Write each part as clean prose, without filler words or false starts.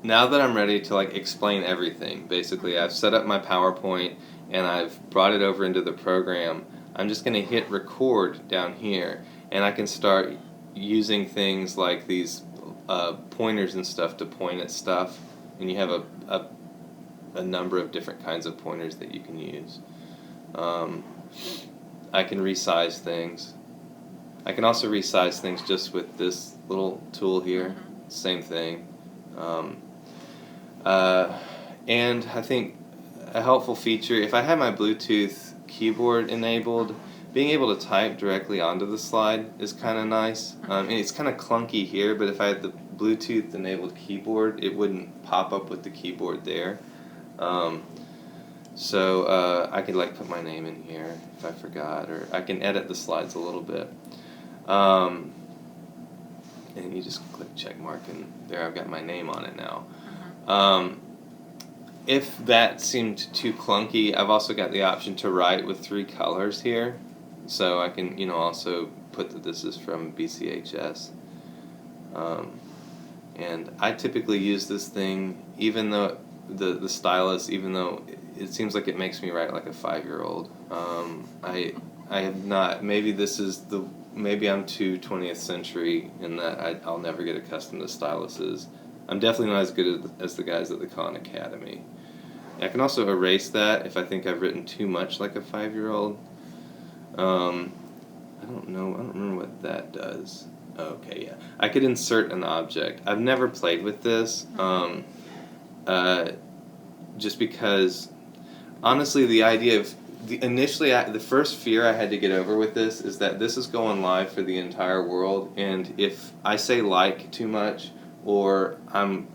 now that I'm ready to like explain everything, basically I've set up my PowerPoint and I've brought it over into the program. I'm just going to hit record down here, and I can start using things like these pointers and stuff to point at stuff, and you have a number of different kinds of pointers that you can use. I can resize things. I can also resize things just with this little tool here. Same thing. And I think a helpful feature, if I have my Bluetooth keyboard enabled, being able to type directly onto the slide is kind of nice. And it's kind of clunky here, but if I had the Bluetooth enabled keyboard, it wouldn't pop up with the keyboard there. So I could like put my name in here if I forgot, or I can edit the slides a little bit. And you just click check mark, and there I've got my name on it now. If that seemed too clunky, I've also got the option to write with 3 colors here. So I can, also put that this is from BCHS. And I typically use this thing, even though the stylus, even though it seems like it makes me write like a 5-year-old. I have not. Maybe maybe I'm too 20th century in that I'll never get accustomed to styluses. I'm definitely not as good as the guys at the Khan Academy. I can also erase that if I think I've written too much like a 5-year-old. I don't know. I don't remember what that does. Okay, yeah. I could insert an object. I've never played with this, just because, honestly, the idea of initially the first fear I had to get over with this is that this is going live for the entire world, and if I say like too much, or I'm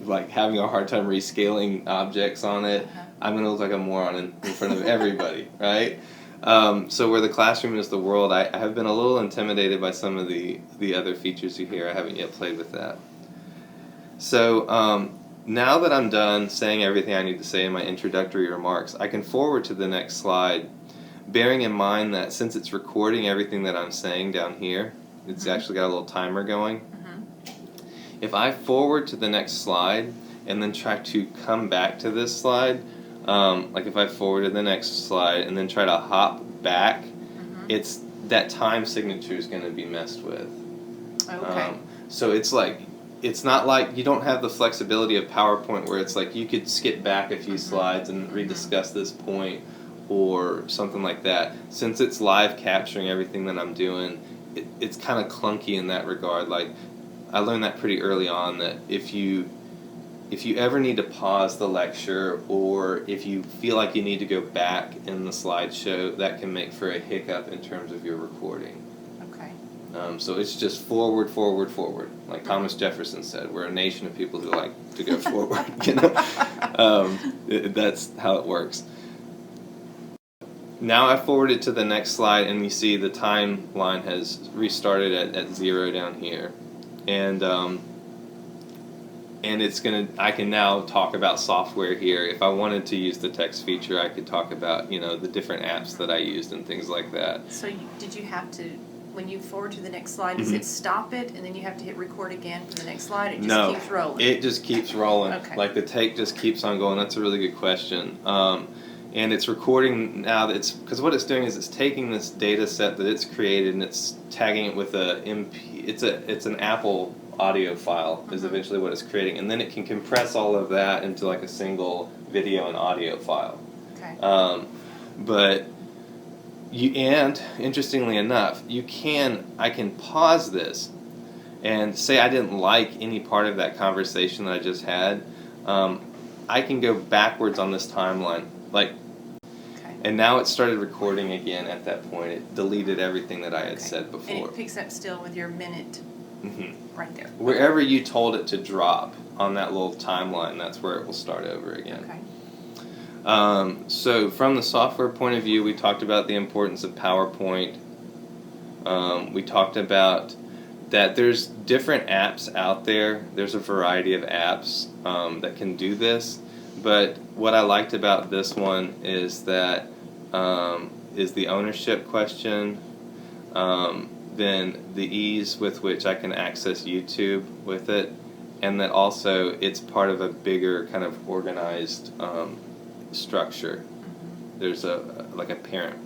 like having a hard time rescaling objects on it, I'm going to look like a moron in front of everybody, right? So where the classroom is the world, I have been a little intimidated by some of the other features you hear. I haven't yet played with that. So now that I'm done saying everything I need to say in my introductory remarks, I can forward to the next slide, bearing in mind that since it's recording everything that I'm saying down here, it's actually got a little timer going. If I forward to the next slide and then try to come back to this slide, like if I forward to the next slide and then try to hop back, it's that time signature is going to be messed with. Okay. So it's not like you don't have the flexibility of PowerPoint where it's like you could skip back a few slides and rediscuss this point or something like that. Since it's live capturing everything that I'm doing, it's kind of clunky in that regard. Like, I learned that pretty early on, that if you ever need to pause the lecture, or if you feel like you need to go back in the slideshow, that can make for a hiccup in terms of your recording. Okay. So it's just forward, forward, forward. Like Thomas Jefferson said, we're a nation of people who like to go forward. That's how it works. Now I forwarded to the next slide, and you see the timeline has restarted at 0 down here. And I can now talk about software here. If I wanted to use the text feature, I could talk about, the different apps that I used and things like that. So did you have to, when you forward to the next slide, does it stop it and then you have to hit record again for the next slide? It just keeps rolling? It just keeps rolling. Okay. Like the take just keeps on going. That's a really good question. And it's recording now. Because what it's doing is it's taking this data set that it's created and it's tagging it with it's an Apple audio file is eventually what it's creating, and then it can compress all of that into like a single video and audio file. Okay. But interestingly enough, I can pause this and say I didn't like any part of that conversation that I just had. I can go backwards on this timeline, and now it started recording again at that point. It deleted everything that I had said before. And it picks up still with your minute right there. Wherever you told it to drop on that little timeline, that's where it will start over again. Okay. So from the software point of view, we talked about the importance of PowerPoint. We talked about that there's different apps out there. There's a variety of apps that can do this. But what I liked about this one is that is the ownership question, then the ease with which I can access YouTube with it, and that also it's part of a bigger kind of organized structure. There's like a parent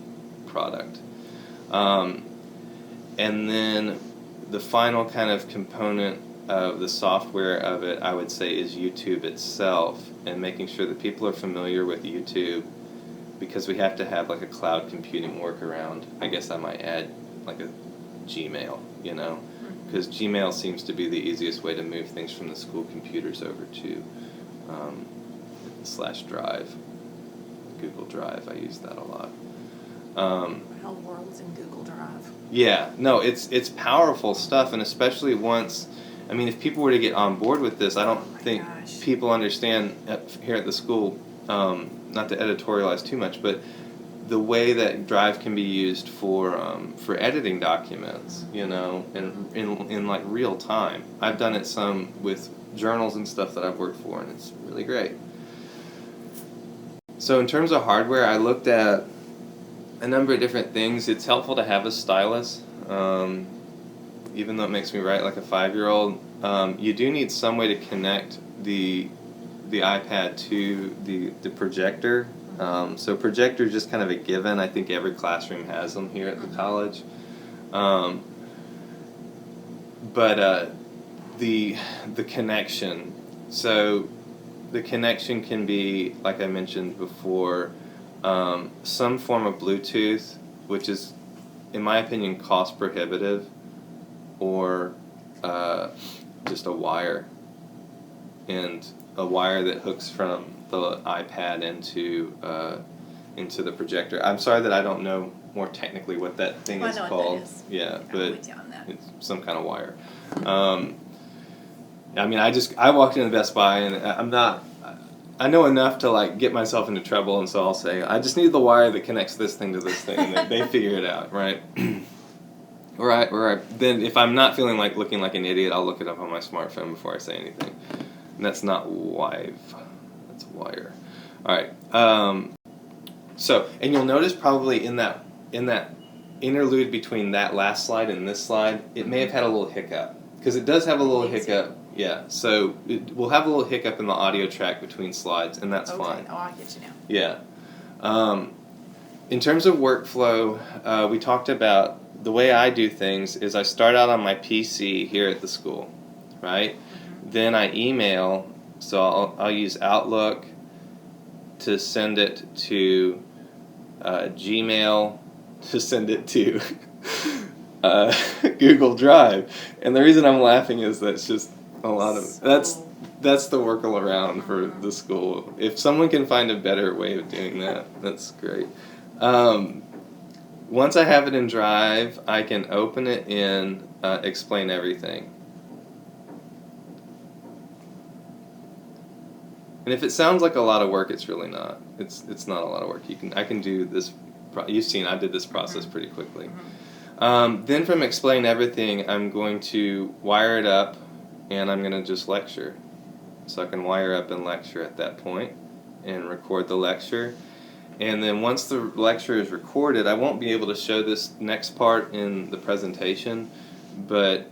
product. And then the final kind of component of the software of it, I would say, is YouTube itself, and making sure that people are familiar with YouTube, because we have to have like a cloud computing workaround. I guess I might add like a Gmail, you know, because Gmail seems to be the easiest way to move things from the school computers over to /Drive, Google Drive. I use that a lot. My whole world's in Google Drive. Yeah, no, it's powerful stuff, and especially once, I mean, if people were to get on board with this, I don't think people understand here at the school, not to editorialize too much, but the way that Drive can be used for editing documents, you know, in like real time. I've done it some with journals and stuff that I've worked for, and it's really great. So in terms of hardware, I looked at a number of different things. It's helpful to have a stylus, even though it makes me write like a 5-year-old. You do need some way to connect the iPad to the projector. So projector is just kind of a given. I think every classroom has them here at the college. But the connection. So the connection can be, like I mentioned before, some form of Bluetooth, which is, in my opinion, cost prohibitive, or just a wire, and a wire that hooks from the iPad into the projector. I'm sorry that I don't know more technically what that thing is called. That is. Yeah, I'm but with you on that. it's some kind of wire. I mean, I walked into Best Buy, and I know enough to like get myself into trouble, and so I'll say, I just need the wire that connects this thing to this thing, and they figure it out, right? Right. Then if I'm not feeling like looking like an idiot, I'll look it up on my smartphone before I say anything. And that's not Wive, that's wire. All right. So, and you'll notice probably in that interlude between that last slide and this slide, it may have had a little hiccup, because it does have a little hiccup. Yeah, so we'll have a little hiccup in the audio track between slides, and that's fine. Oh, I get you now. Yeah. In terms of workflow, we talked about the way I do things is I start out on my PC here at the school, right? Then I email, so I'll use Outlook to send it to Gmail to send it to Google Drive. And the reason I'm laughing is that's just a lot of that's the workaround for the school. If someone can find a better way of doing that, that's great. Once I have it in Drive, I can open it in Explain Everything. And if it sounds like a lot of work, it's really not. It's not a lot of work. I can do this. You've seen I did this process pretty quickly. Then from Explain Everything, I'm going to wire it up, and I'm going to just lecture. So I can wire up and lecture at that point and record the lecture. And then once the lecture is recorded, I won't be able to show this next part in the presentation, but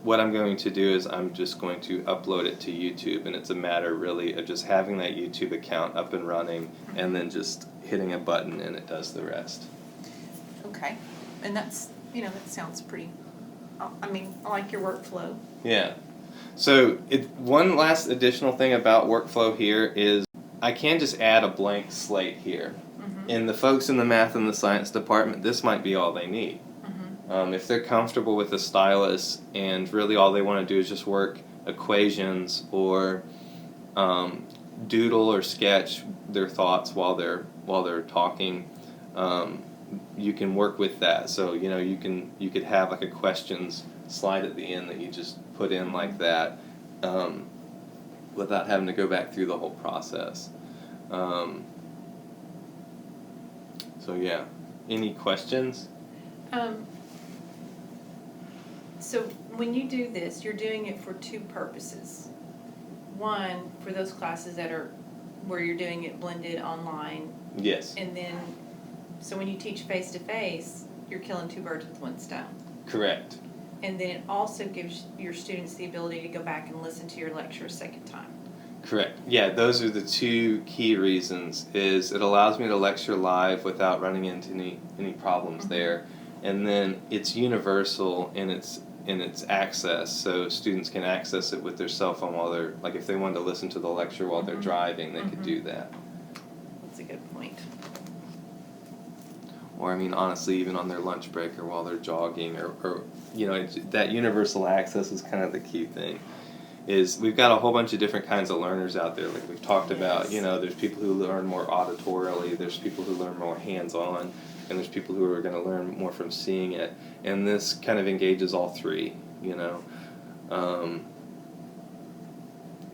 what I'm going to do is I'm just going to upload it to YouTube, and it's a matter really of just having that YouTube account up and running, and then just hitting a button and it does the rest. Okay, and that's, that sounds pretty, I like your workflow. Yeah. So one last additional thing about workflow here is I can just add a blank slate here. And the folks in the math and the science department, this might be all they need. If they're comfortable with the stylus and really all they want to do is just work equations or doodle or sketch their thoughts while they're talking, you can work with that. So you could have like a questions slide at the end that you just put in like that, without having to go back through the whole process. So yeah, any questions? So when you do this, you're doing it for two purposes. One, for those classes that are where you're doing it blended online. Yes. And then, so when you teach face-to-face, you're killing two birds with one stone. Correct. And then it also gives your students the ability to go back and listen to your lecture a second time. Correct. Yeah, those are the two key reasons. Is it allows me to lecture live without running into any problems there, and then it's universal in its access, so students can access it with their cell phone while they're, like, if they wanted to listen to the lecture while they're driving, they could do that. That's a good point. Or, I mean, honestly, even on their lunch break or while they're jogging, or that universal access is kind of the key thing. Is we've got a whole bunch of different kinds of learners out there, like we've talked about. There's people who learn more auditorily, there's people who learn more hands-on, and there's people who are going to learn more from seeing it. And this kind of engages all three,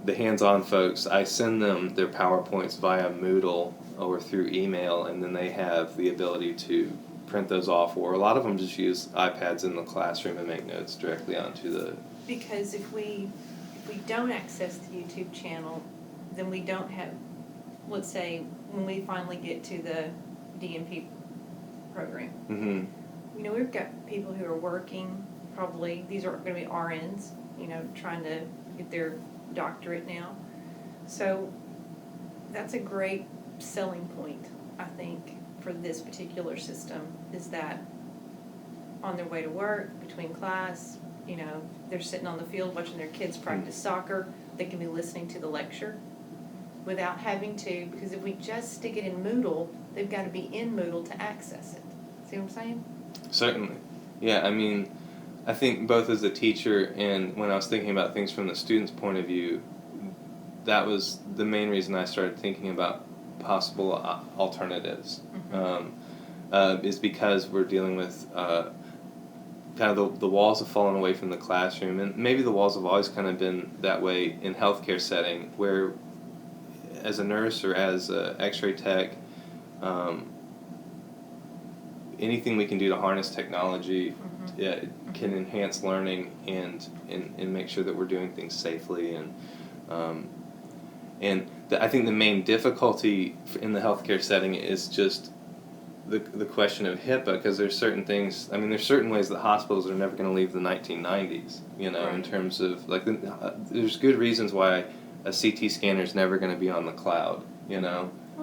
The hands-on folks, I send them their PowerPoints via Moodle or through email, and then they have the ability to print those off, or a lot of them just use iPads in the classroom and make notes directly onto the... Because if we don't access the YouTube channel, then we don't have, let's say, when we finally get to the DNP program. Mm-hmm. We've got people who are working, probably, these are going to be RNs, trying to get their doctorate now. So that's a great selling point, I think, for this particular system, is that on their way to work, between class, they're sitting on the field watching their kids practice soccer, they can be listening to the lecture without having to, because if we just stick it in Moodle, they've got to be in Moodle to access it. See what I'm saying? Certainly. Yeah, I mean, I think both as a teacher and when I was thinking about things from the student's point of view, that was the main reason I started thinking about possible alternatives. Is because we're dealing with kind of the walls have fallen away from the classroom, and maybe the walls have always kind of been that way in healthcare setting, where as a nurse or as a x-ray tech, anything we can do to harness technology can enhance learning and make sure that we're doing things safely. I think the main difficulty in the healthcare setting is just the question of HIPAA, because there's certain things, there's certain ways that hospitals are never going to leave the 1990s, Right. in terms of, there's good reasons why a CT scanner is never going to be on the cloud, Oh,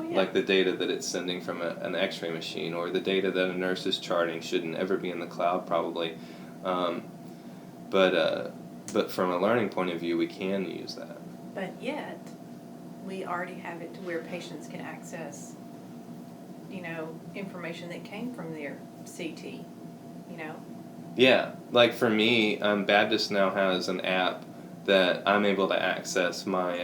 yeah. like the data that it's sending from an x-ray machine, or the data that a nurse is charting shouldn't ever be in the cloud, probably. But from a learning point of view, we can use that. But yet, we already have it to where patients can access information that came from their CT, Yeah, like for me, Baptist now has an app that I'm able to access my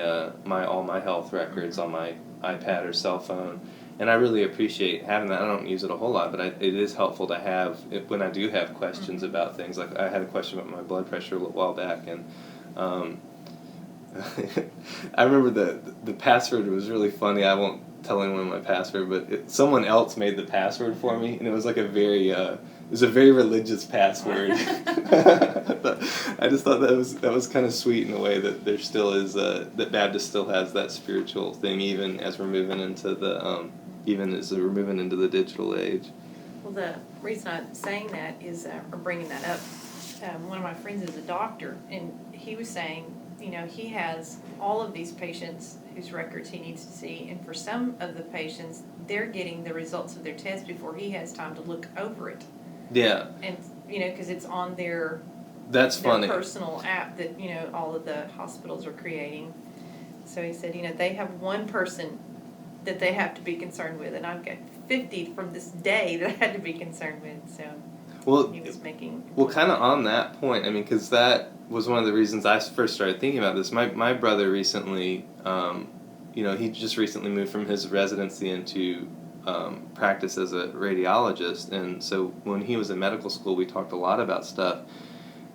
all my health records on my iPad or cell phone, and I really appreciate having that. I don't use it a whole lot, but it is helpful to have it when I do have questions about things. Like I had a question about my blood pressure a little while back, and I remember the password was really funny. I won't tell anyone my password, but someone else made the password for me, and it was like a very religious password. I just thought that was kind of sweet in a way, that there still is that Baptist still has that spiritual thing, even as we're moving into the digital age. Well, the reason I'm saying that is, or bringing that up, one of my friends is a doctor, and he was saying, he has all of these patients whose records he needs to see, and for some of the patients, they're getting the results of their test before he has time to look over it. Yeah. And, because it's on their funny. Personal app that, all of the hospitals are creating. So he said, they have one person that they have to be concerned with, and I've got 50 from this day that I had to be concerned with, so he was making... Well, kind of on that point, because that was one of the reasons I first started thinking about this. My brother recently, he just recently moved from his residency into practice as a radiologist, and so when he was in medical school, we talked a lot about stuff,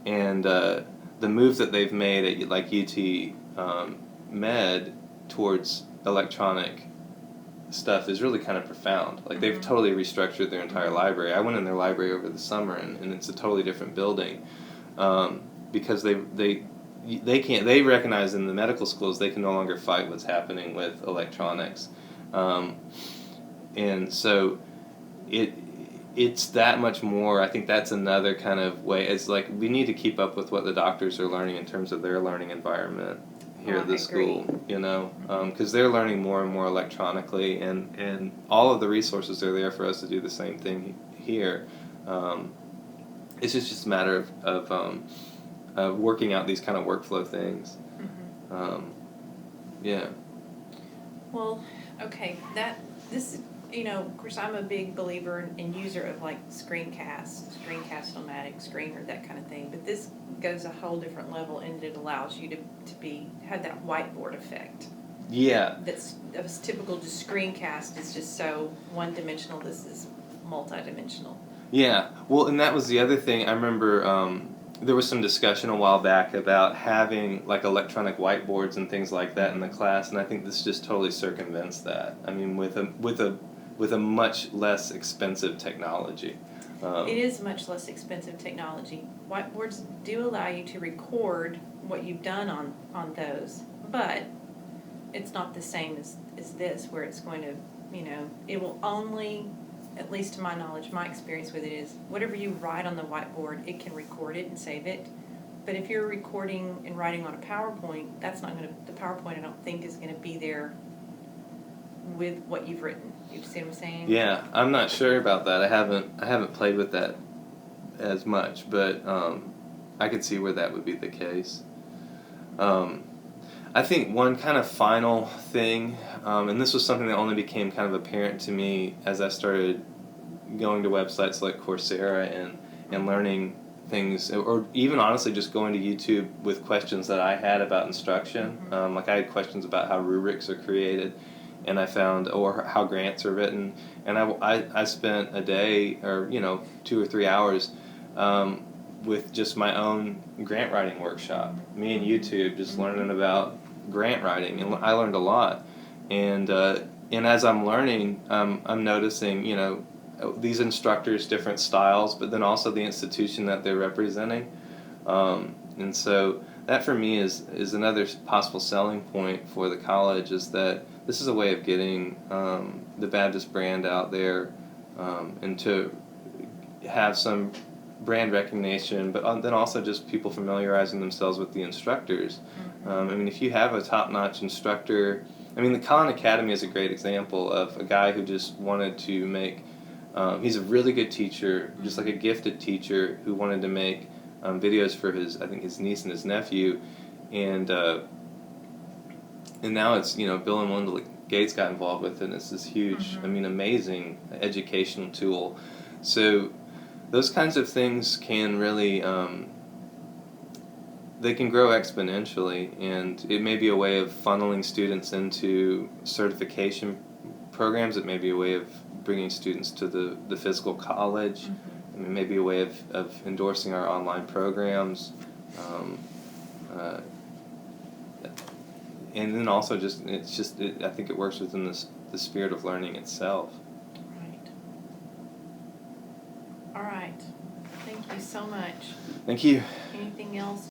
and the move that they've made at UT Med towards electronic stuff is really kind of profound. They've totally restructured their entire library. I went in their library over the summer, and it's a totally different building, because they recognize in the medical schools they can no longer fight what's happening with electronics, and so it's that much more. I think that's another kind of way. It's like we need to keep up with what the doctors are learning in terms of their learning environment here at the school, you know, because they're learning more and more electronically, and all of the resources are there for us to do the same thing here. It's just a matter of working out these kind of workflow things. Yeah. Well, okay, this, of course, I'm a big believer and user of like Screencast-O-Matic, Screener, that kind of thing. But this goes a whole different level, and it allows you to have that whiteboard effect. Yeah. That's typical. Just Screencast is just so one-dimensional. This is multi-dimensional. Yeah. Well, and that was the other thing. I remember there was some discussion a while back about having like electronic whiteboards and things like that in the class, and I think this just totally circumvents that. I mean, with a much less expensive technology. It is much less expensive technology. Whiteboards do allow you to record what you've done on those, but it's not the same as this, where it's going to, it will only, at least to my knowledge, my experience with it is, whatever you write on the whiteboard, it can record it and save it. But if you're recording and writing on a PowerPoint, the PowerPoint I don't think is going to be there with what you've written. You see what I'm saying? Yeah, I'm not sure about that. I haven't played with that as much, but I could see where that would be the case. I think one kind of final thing, and this was something that only became kind of apparent to me as I started going to websites like Coursera and learning things, or even honestly just going to YouTube with questions that I had about instruction. Like I had questions about how rubrics are created, and I found, or how grants are written, and I spent a day or 2 or 3 hours with just my own grant writing workshop, me and YouTube, just learning about grant writing, and I learned a lot. And as I'm learning, I'm noticing these instructors' different styles, but then also the institution that they're representing, and so that for me is another possible selling point for the college, is that this is a way of getting the Baptist brand out there, and to have some brand recognition, but then also just people familiarizing themselves with the instructors. I mean, if you have a top-notch instructor, I mean, the Khan Academy is a great example of a guy who just wanted to make, he's a really good teacher, just like a gifted teacher who wanted to make videos for his niece and his nephew, and now it's, Bill and Melinda Gates got involved with it, and it's this huge, amazing educational tool. So those kinds of things can really, they can grow exponentially, and it may be a way of funneling students into certification programs. It may be a way of bringing students to the physical college. I mean, it may be a way of endorsing our online programs. And then also I think it works within the spirit of learning itself. Right. All right. Thank you so much. Thank you. Anything else